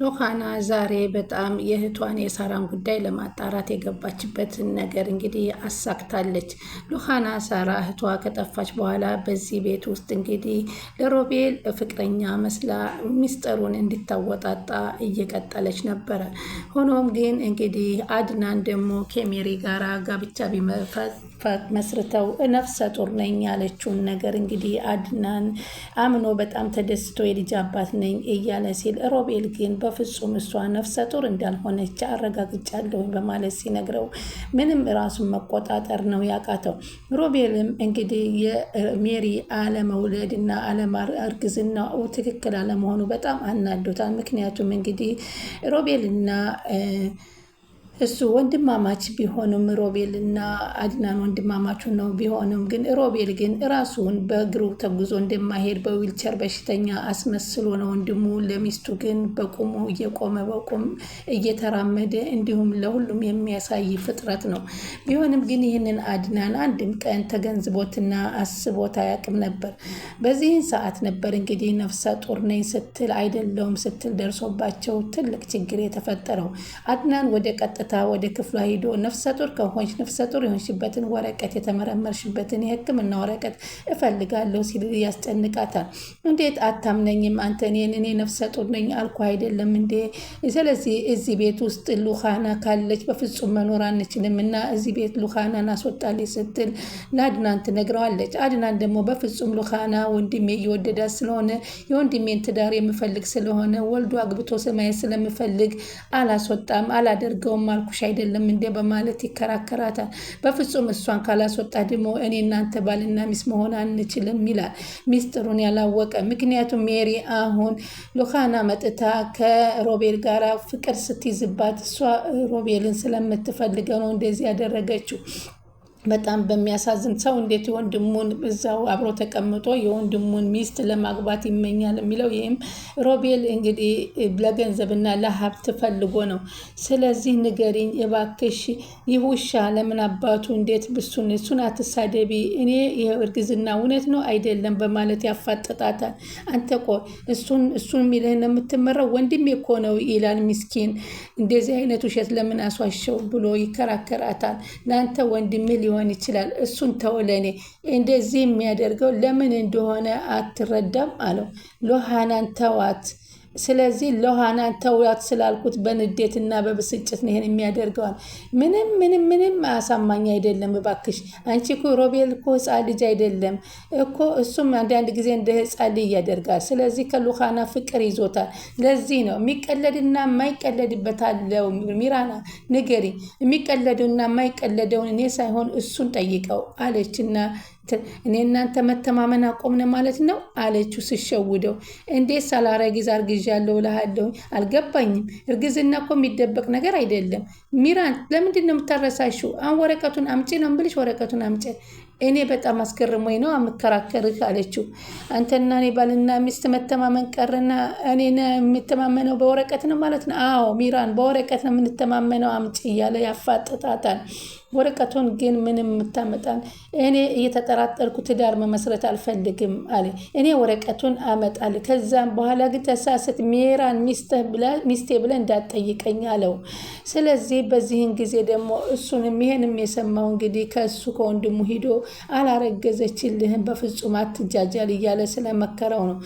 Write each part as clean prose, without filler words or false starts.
ሉሃና ዛሬ በጣም የእህቷን የሳራን ጉዳይ ለማጣራት የገባችበትን ነገር እንግዲህ አሳክታለች። ሉሃና ሳራ እህቷ ከጠፋች በኋላ በዚህ ቤት ውስጥ እንግዲህ ለሮቤል ፍቅረኛ መስላ ሚስጥሩን እንዲታወጣጣ እየቀጠለች ነበረ። ሆኖም ግን እንግዲህ አድናን ደግሞ ከሜሪ ጋራ ጋብቻ መስርተው ነፍሰ ጡር ነኝ ያለችውን ነገር እንግዲህ አድናን አምኖ በጣም ተደስቶ የልጅ አባት ነኝ እያለ ሲል ሮቤል ግን በፍጹም እሷ ነፍሰ ጡር እንዳልሆነች አረጋግጫለሁ በማለት ሲነግረው ምንም ራሱን መቆጣጠር ነው ያቃተው። ሮቤልም እንግዲህ የሜሪ አለመውለድ እና አለማርግዝና ትክክል አለመሆኑ በጣም አናዶታል። ምክንያቱም እንግዲህ ሮቤልና እሱ ወንድማማች ቢሆኑም ሮቤል እና አድናን ወንድማማቹ ነው ቢሆንም ግን ሮቤል ግን ራሱን በእግሩ ተጉዞ እንደማይሄድ በዊልቸር በሽተኛ አስመስሎ ነው ወንድሙ ለሚስቱ ግን በቁሙ እየቆመ በቁም እየተራመደ እንዲሁም ለሁሉም የሚያሳይ ፍጥረት ነው። ቢሆንም ግን ይህንን አድናን አንድም ቀን ተገንዝቦትና አስቦት አያውቅም ነበር። በዚህን ሰዓት ነበር እንግዲህ ነፍሰ ጡር ነኝ ስትል አይደለውም ስትል ደርሶባቸው ትልቅ ችግር የተፈጠረው። አድናን ወደ ቀጥታ ወደ ክፍሏ ሄዶ ነፍሰ ጡር ከሆንሽ ነፍሰ ጡር የሆንሽበትን ወረቀት የተመረመርሽበትን የሕክምና ወረቀት እፈልጋለሁ ሲል ያስጨንቃታል። እንዴት አታምነኝም አንተ እኔ ነፍሰ ጡር ነኝ አልኩ አይደለም እንዴ? ስለዚህ እዚህ ቤት ውስጥ ሉሃና ካለች በፍጹም መኖር አንችልም እና እዚህ ቤት ሉሃናን አስወጣልኝ ስትል ለአድናን ትነግረዋለች። አድናን ደግሞ በፍጹም ሉሃና ወንድሜ እየወደዳት ስለሆነ የወንድሜን ትዳር የምፈልግ ስለሆነ ወልዶ አግብቶ ማየት ስለምፈልግ አላስወጣም አላደርገውም አልኩሽ አይደለም እንዴ በማለት ይከራከራታል። በፍጹም እሷን ካላስወጣ ደግሞ እኔ እናንተ ባልና ሚስት መሆን አንችልም ይላል ሚስጥሩን ያላወቀ። ምክንያቱም ሜሪ አሁን ሉሃና መጥታ ከሮቤል ጋር ፍቅር ስትይዝባት እሷ ሮቤልን ስለምትፈልገው ነው እንደዚህ ያደረገችው። በጣም በሚያሳዝን ሰው እንዴት የወንድሙን እዛው አብሮ ተቀምጦ የወንድሙን ሚስት ለማግባት ይመኛል የሚለው ይህም ሮቤል እንግዲህ ለገንዘብና ለሀብት ፈልጎ ነው። ስለዚህ ንገሪኝ እባክሽ ይህ ውሻ ለምን አባቱ እንዴት እሱን አትሳደቢ፣ እኔ የእርግዝና እውነት ነው አይደለም በማለት ያፋጥጣታል። አንተ ቆይ እሱን የሚልህን የምትመራው ወንድሜ እኮ ነው ይላል ሚስኪን። እንደዚህ አይነት ውሸት ለምን አስዋሸው ብሎ ይከራከራታል። ለአንተ ወንድሜ ሊሆን ይችላል እሱን ተወለኔ እንደዚህ የሚያደርገው ለምን እንደሆነ አትረዳም አለው። ሉሃናን ተዋት። ስለዚህ ሉሃናን ተዋት ስላልኩት በንዴትና በብስጭት ነው ይሄን የሚያደርገዋል። ምንም አሳማኝ አይደለም እባክሽ። አንቺ እኮ ሮቤል እኮ ህፃን ልጅ አይደለም እኮ እሱም አንዳንድ ጊዜ እንደ ህፃን ልጅ ያደርጋል። ስለዚህ ከሉሃና ፍቅር ይዞታል። ለዚህ ነው የሚቀለድና የማይቀለድበት አለው። ሚራና ንገሪ፣ የሚቀለደውና የማይቀለደውን እኔ ሳይሆን እሱን ጠይቀው አለችና እኔ እናንተ መተማመን አቆምነ ማለት ነው አለችው ስሸውደው። እንዴት ሳላረግዝ አርግዣለሁ እልሃለሁ አልገባኝም። እርግዝና እኮ የሚደበቅ ነገር አይደለም። ሚራን ለምንድን ነው የምታረሳሽው? አሁን ወረቀቱን አምጪ ነው የምልሽ፣ ወረቀቱን አምጪ። እኔ በጣም አስገርሞኝ ነው የምከራከርህ አለችው። አንተና እኔ ባልና ሚስት መተማመን ቀርና እኔ የምተማመነው በወረቀት ነው ማለት ነው? አዎ ሚራን በወረቀት ነው የምንተማመነው፣ አምጪ እያለ ያፋጥጣታል። ወረቀቱን ግን ምንም የምታመጣን እኔ እየተጠራጠርኩ ትዳር መመስረት አልፈልግም አለ። እኔ ወረቀቱን አመጣል ከዛም በኋላ ግን ተሳስት ሚራን ሚስቴ ብለ እንዳትጠይቀኝ አለው። ስለዚህ በዚህን ጊዜ ደግሞ እሱንም ይሄንም የሰማው እንግዲህ ከእሱ ከወንድሙ ሂዶ አላረገዘችልህም በፍጹም አትጃጃል እያለ ስለመከረው ነው።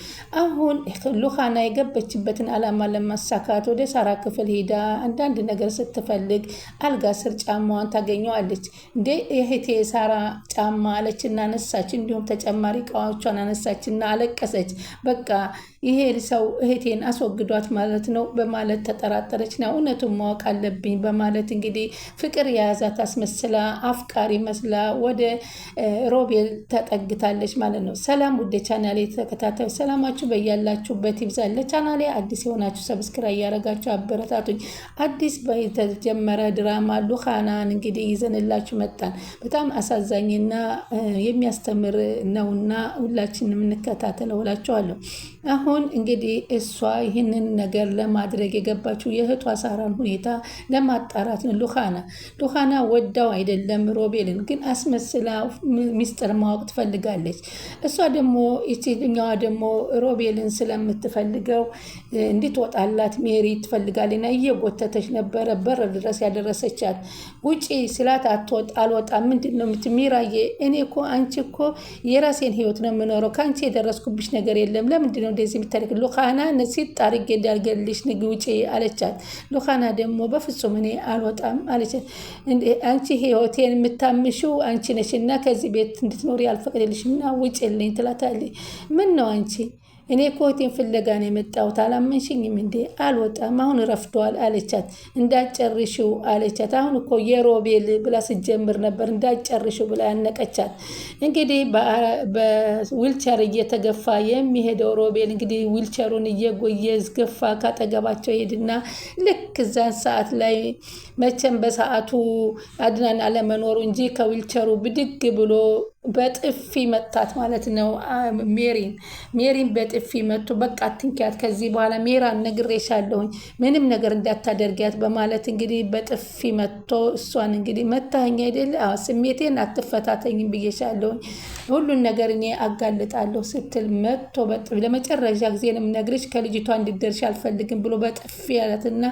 አሁን ሉሃና የገበችበትን አላማ ለማሳካት ወደ ሳራ ክፍል ሄዳ አንዳንድ ነገር ስትፈልግ አልጋ ስር ጫማዋን ታገኘዋለች። እንዴ እህቴ ሳራ ጫማ አለችና አነሳች። እንዲሁም ተጨማሪ እቃዎቿን አነሳችና አለቀሰች። በቃ ይሄ ሰው እህቴን አስወግዷት ማለት ነው በማለት ተጠራጠረች። ነው እውነቱን ማወቅ አለብኝ በማለት እንግዲህ ፍቅር የያዛት አስመስላ አፍቃሪ መስላ ወደ ሮቤል ተጠግታለች ማለት ነው። ሰላም ውድ ቻናሌ ተከታታዩ ሰላማችሁ በያላችሁበት ይብዛል። ለቻናሌ አዲስ የሆናችሁ ሰብስክራይብ ያደረጋችሁ አበረታቱኝ። አዲስ በተጀመረ ድራማ ሉሃናን እንግዲህ ይዘንላችሁ መጣን። በጣም አሳዛኝና የሚያስተምር ነውና ሁላችንም እንከታተለው እላችኋለሁ። አሁን አሁን እንግዲህ እሷ ይህንን ነገር ለማድረግ የገባችው የእህቷ ሳራን ሁኔታ ለማጣራት ነው። ሉኻና ወዳው አይደለም ሮቤልን ግን አስመስላ ሚስጥር ማወቅ ትፈልጋለች። እሷ ደግሞ ይችኛዋ ደግሞ ሮቤልን ስለምትፈልገው እንድትወጣላት ሜሪ ትፈልጋለችና እየጎተተች ነበረ በር ድረስ ያደረሰቻት። ውጪ ስላት አልወጣም። ምንድን ነው ሚራዬ? እኔ እኮ አንቺ እኮ የራሴን ህይወት ነው የምኖረው፣ ከአንቺ የደረስኩብሽ ነገር የለም። ለምንድን ነው እንደዚህ የምታደርግ? ሉኻና ነሲት ጣርጌ እንዳልገልሽ ንግ ውጪ አለቻት። ሉኻና ደግሞ በፍጹም እኔ አልወጣም አለቻት። አንቺ ህይወቴን የምታምሽው አንቺ ነሽና ከዚህ ቤት እንድትኖሪ አልፈቅድልሽምና ውጪልኝ ትላታለች። ምን ነው አንቺ? እኔ ኮቴን ፍለጋ ነው የመጣሁት፣ አላመንሽኝም እንዴ? አልወጣም፣ አሁን ረፍዷል አለቻት። እንዳጨርሽው አለቻት። አሁን እኮ የሮቤል ብላ ስጀምር ነበር እንዳጨርሽው ብላ ያነቀቻት። እንግዲህ በዊልቸር እየተገፋ የሚሄደው ሮቤል እንግዲህ ዊልቸሩን እየዝገፋ ካጠገባቸው ሄድና ልክ እዛን ሰዓት ላይ መቼም በሰዓቱ አድናን አለመኖሩ እንጂ ከዊልቸሩ ብድግ ብሎ በጥፊ መታት ማለት ነው። ሜሪን በጥፊ መቶ በቃ አትንኪያት፣ ከዚህ በኋላ ሜራን ነግሬሻለሁኝ ምንም ነገር እንዳታደርጊያት በማለት እንግዲህ በጥፊ መቶ እሷን እንግዲህ መታኸኝ አይደለ? ስሜቴን አትፈታተኝም ብዬሻለሁኝ፣ ሁሉን ነገር እኔ አጋልጣለሁ ስትል መቶ በጥፊ ለመጨረሻ ጊዜንም ነግሬሽ ከልጅቷ እንድደርሽ አልፈልግም ብሎ በጥፊ ያላትና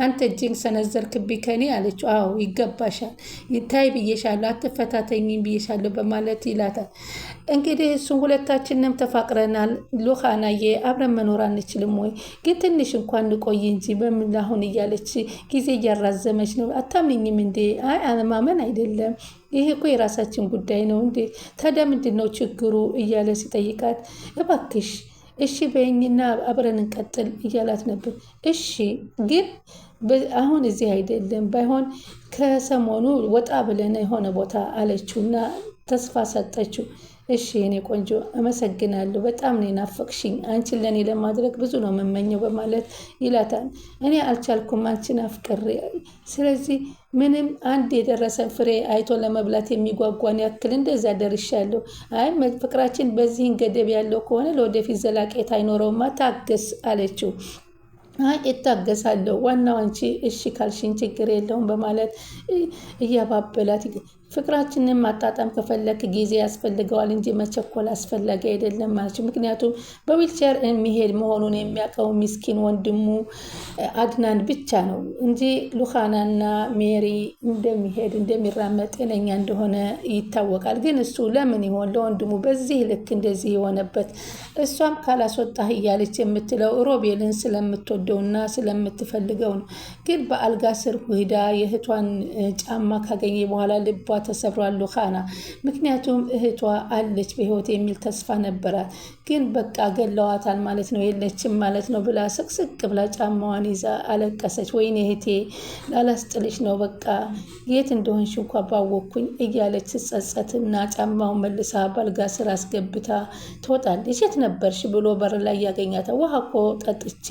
አንተ እጅን ሰነዘርክብኝ ከኔ አለችው። አዎ ይገባሻል፣ ይታይ ብዬሻለሁ፣ አትፈታተኝም ብዬሻለሁ በማለት ይላታል። እንግዲህ እሱም ሁለታችንም ተፋቅረናል ሉኻናዬ፣ አብረን መኖር አንችልም ወይ? ግን ትንሽ እንኳን ንቆይ እንጂ በምን አሁን እያለች ጊዜ እያራዘመች ነው። አታምኝም እንዴ? አይ አለማመን አይደለም፣ ይሄ እኮ የራሳችን ጉዳይ ነው እንዴ። ታዲያ ምንድን ነው ችግሩ? እያለ ሲጠይቃት እባክሽ እሺ በይኝና አብረን እንቀጥል እያላት ነበር። እሺ ግን አሁን እዚህ አይደለም፣ ባይሆን ከሰሞኑ ወጣ ብለን የሆነ ቦታ አለችውና ተስፋ ሰጠችው። እሺ የኔ ቆንጆ አመሰግናለሁ፣ በጣም ነው ናፈቅሽኝ፣ አንቺን ለኔ ለማድረግ ብዙ ነው የምመኘው በማለት ይላታል። እኔ አልቻልኩም አንቺን አፍቅሬ፣ ስለዚህ ምንም አንድ የደረሰ ፍሬ አይቶ ለመብላት የሚጓጓን ያክል እንደዛ ደርሻለሁ። አይ ፍቅራችን በዚህን ገደብ ያለው ከሆነ ለወደፊት ዘላቂነት አይኖረውማ፣ ታገስ አለችው። አይ እታገሳለሁ፣ ዋናው አንቺ እሺ ካልሽኝ ችግር የለውም በማለት እያባበላት ፍቅራችንን ማጣጣም ከፈለክ ጊዜ ያስፈልገዋል እንጂ መቸኮል አስፈላጊ አይደለም ማለት። ምክንያቱም በዊልቸር የሚሄድ መሆኑን የሚያውቀው ሚስኪን ወንድሙ አድናን ብቻ ነው እንጂ ሉኻናና ሜሪ እንደሚራመድ ጤነኛ እንደሆነ ይታወቃል። ግን እሱ ለምን ይሆን ለወንድሙ በዚህ ልክ እንደዚህ የሆነበት? እሷም ካላስወጣህ እያለች የምትለው ሮቤልን ስለምትወደውና ስለምትፈልገው ነው። ግን በአልጋ ስር ሂዳ የእህቷን ጫማ ካገኘ በኋላ ልቧ ተሰብሯል ሉኻና። ምክንያቱም እህቷ አለች በህይወት የሚል ተስፋ ነበራት። ግን በቃ ገለዋታል ማለት ነው፣ የለችም ማለት ነው ብላ ስቅስቅ ብላ ጫማዋን ይዛ አለቀሰች። ወይኔ እህቴ ላላስጥልሽ ነው፣ በቃ የት እንደሆንሽ እንኳ ባወቅኩኝ እያለች ጸጸትና ጫማውን መልሳ ባልጋ ስር አስገብታ ትወጣለች። የት ነበርሽ ብሎ በር ላይ ያገኛታል። ውሃ እኮ ጠጥቼ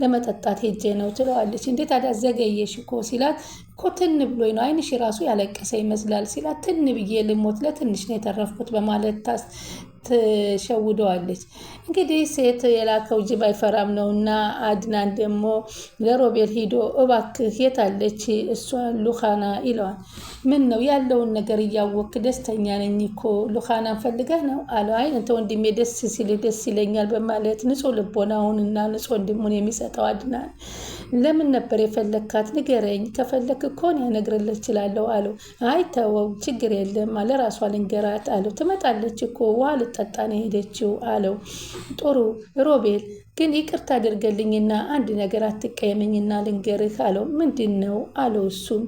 ለመጠጣት ሄጄ ነው ትለዋለች። እንዴት ታዲያ ዘገየሽ እኮ ሲላት እኮ ትን ብሎኝ ነው፣ አይንሽ ራሱ ያለቀሰ ይመስላል ሲላት ትን ብዬ ልሞት ለትንሽ ነው የተረፍኩት በማለት ትሸውደዋለች። እንግዲህ ሴት የላከው ጅብ አይፈራም ነውና አድናን ደግሞ ለሮቤል ሂዶ እባክህ የታለች እሷ ሉኻና ይለዋል። ምን ነው ያለውን ነገር እያወክ ደስተኛ ነኝ እኮ ሉኻናን ፈልገህ ነው አለው። አይ አንተ ወንድሜ ደስ ሲልህ ደስ ይለኛል በማለት ንጹህ ልቦናውንና ንጹህ ወንድሙን የሚሰጠው አድናን ለምን ነበር የፈለግካት? ንገረኝ፣ ከፈለክ እኮ እኔ እነግርልህ እችላለሁ አለው። አይ ተወው ችግር የለም አለ፣ ራሷ ልንገራት አለው። ትመጣለች እኮ ውሃ ልጠጣ ነው የሄደችው አለው። ጥሩ ሮቤል ግን ይቅርታ አድርገልኝና አንድ ነገር አትቀየመኝና ልንገርህ አለው። ምንድን ነው አለው። እሱም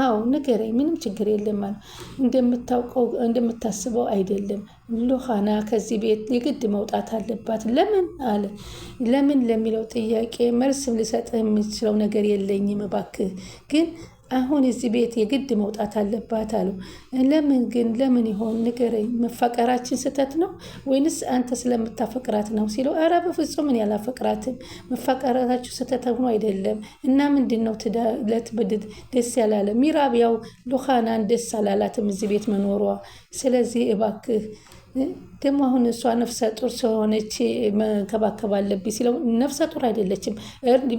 አዎ ንገረኝ፣ ምንም ችግር የለም አለ። እንደምታስበው አይደለም ሉኻና ከዚህ ቤት የግድ መውጣት አለባት። ለምን አለ። ለምን ለሚለው ጥያቄ መልስም ልሰጥህ የምችለው ነገር የለኝም፣ እባክህ ግን አሁን እዚህ ቤት የግድ መውጣት አለባት አሉ። ለምን ግን ለምን ይሆን ንገረኝ፣ መፋቀራችን ስህተት ነው ወይንስ አንተ ስለምታፈቅራት ነው ሲለው፣ ኧረ በፍጹም እኔ አላፈቅራትም፣ መፋቀራታችሁ ስህተት ሆኖ አይደለም። እና ምንድን ነው ለትብድድ ደስ ያላለ ሚራብ ያው ሉኻናን ደስ አላላትም እዚህ ቤት መኖሯ። ስለዚህ እባክህ ደግሞ አሁን እሷ ነፍሰ ጡር ስለሆነች መንከባከብ አለብኝ ሲለው ነፍሰ ጡር አይደለችም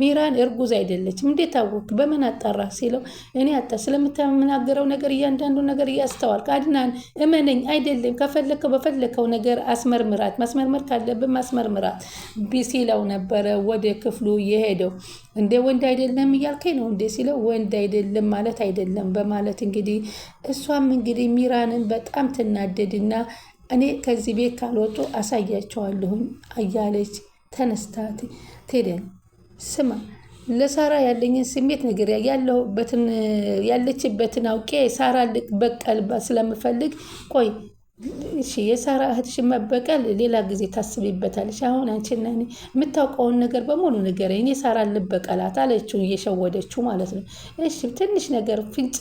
ሚራን እርጉዝ አይደለችም እንዴት አወቅ በምን አጣራ ሲለው እኔ ስለምታምናገረው ነገር እያንዳንዱ ነገር እያስተዋልክ አድናን እመነኝ አይደለም ከፈለከው በፈለከው ነገር አስመርምራት ማስመርመር ካለብን ማስመርምራት ሲለው ነበረ ወደ ክፍሉ የሄደው እንደ ወንድ አይደለም እያልከኝ ነው እንደ ሲለው ወንድ አይደለም ማለት አይደለም በማለት እንግዲህ እሷም እንግዲህ ሚራንን በጣም ትናደድና እኔ ከዚህ ቤት ካልወጡ አሳያቸዋለሁኝ እያለች ተነስታ ትሄዳለች። ስማ ለሳራ ያለኝን ስሜት ነገር ያለችበትን አውቄ ሳራ ልበቀል ስለምፈልግ ቆይ እሺ የሳራ እህትሽን መበቀል ሌላ ጊዜ ታስቢበታለሽ። አሁን አንቺና እኔ የምታውቀውን ነገር በሙሉ ንገረኝ፣ እኔ ሳራ ልበቀላት አለችው፣ እየሸወደችው ማለት ነው። እሺ ትንሽ ነገር ፍንጭ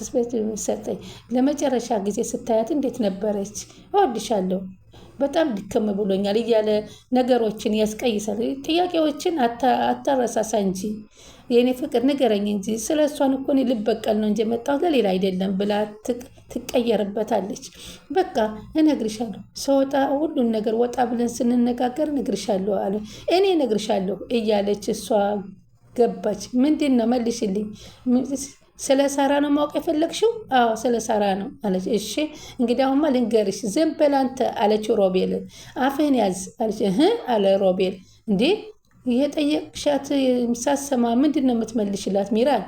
ሰጠኝ። ለመጨረሻ ጊዜ ስታያት እንዴት ነበረች? እወድሻለሁ፣ በጣም ድክም ብሎኛል እያለ ነገሮችን ያስቀይሳል። ጥያቄዎችን አታረሳሳ እንጂ የእኔ ፍቅር ንገረኝ እንጂ ስለ እሷን እኮ እኔ ልበቀል ነው እንጂ የመጣሁት ለሌላ አይደለም ብላ ትቀየርበታለች። በቃ እነግርሻለሁ፣ ስወጣ ሁሉን ነገር ወጣ ብለን ስንነጋገር እነግርሻለሁ አለ። እኔ እነግርሻለሁ እያለች እሷ ገባች። ምንድን ነው መልሽልኝ፣ ስለ ሳራ ነው ማወቅ የፈለግሽው? አዎ ስለ ሳራ ነው አለች። እሺ እንግዲህ አሁንማ ልንገርሽ፣ ዝም በል አንተ አለችው ሮቤል። አፍህን ያዝ አለች። አለ ሮቤል። እንዴ የጠየቅሻት ሳሰማ ምንድን ነው የምትመልሽላት ሚራን?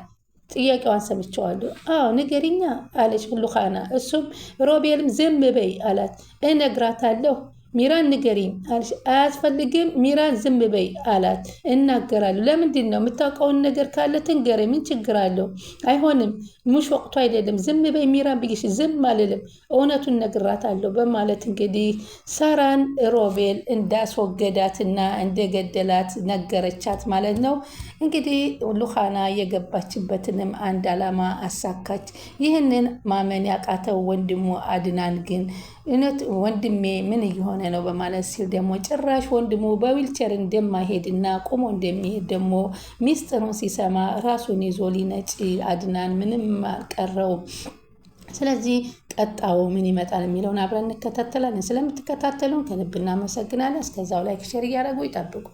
ጥያቄዋን ሰምቸዋለሁ። አዎ ንገሪኛ አለች ሉኻና። እሱም ሮቤልም ዝም በይ አላት። እነግራታለሁ ሚራን ንገሪኝ አለች። አያስፈልግም ሚራን ዝም በይ አላት። እናገራለሁ። ለምንድን ነው የምታውቀውን ነገር ካለ ትንገረኝ፣ ምን ችግር አለው? አይሆንም ሙሽ ወቅቱ አይደለም፣ ዝም በይ ሚራን ብዬሽ ዝም አልልም፣ እውነቱን ነግራታለሁ በማለት እንግዲህ ሳራን ሮቤል እንዳስወገዳትና እንደገደላት ነገረቻት ማለት ነው። እንግዲህ ሉኻና የገባችበትንም አንድ ዓላማ አሳካች። ይህንን ማመን ያቃተው ወንድሙ አድናን ግን እውነት ወንድሜ ምን እየሆነ ነው በማለት ሲል ደግሞ ጭራሽ ወንድሙ በዊልቸር እንደማይሄድና ቁሞ እንደሚሄድ ደግሞ ሚስጥሩን ሲሰማ ራሱን ይዞ ሊነጭ አድናን ምንም አልቀረውም። ስለዚህ ቀጣው ምን ይመጣል የሚለውን አብረን እንከታተላለን። ስለምትከታተሉን ከልብ እናመሰግናለን። እስከዛው ላይክ ሼር እያደረጉ ይጠብቁ።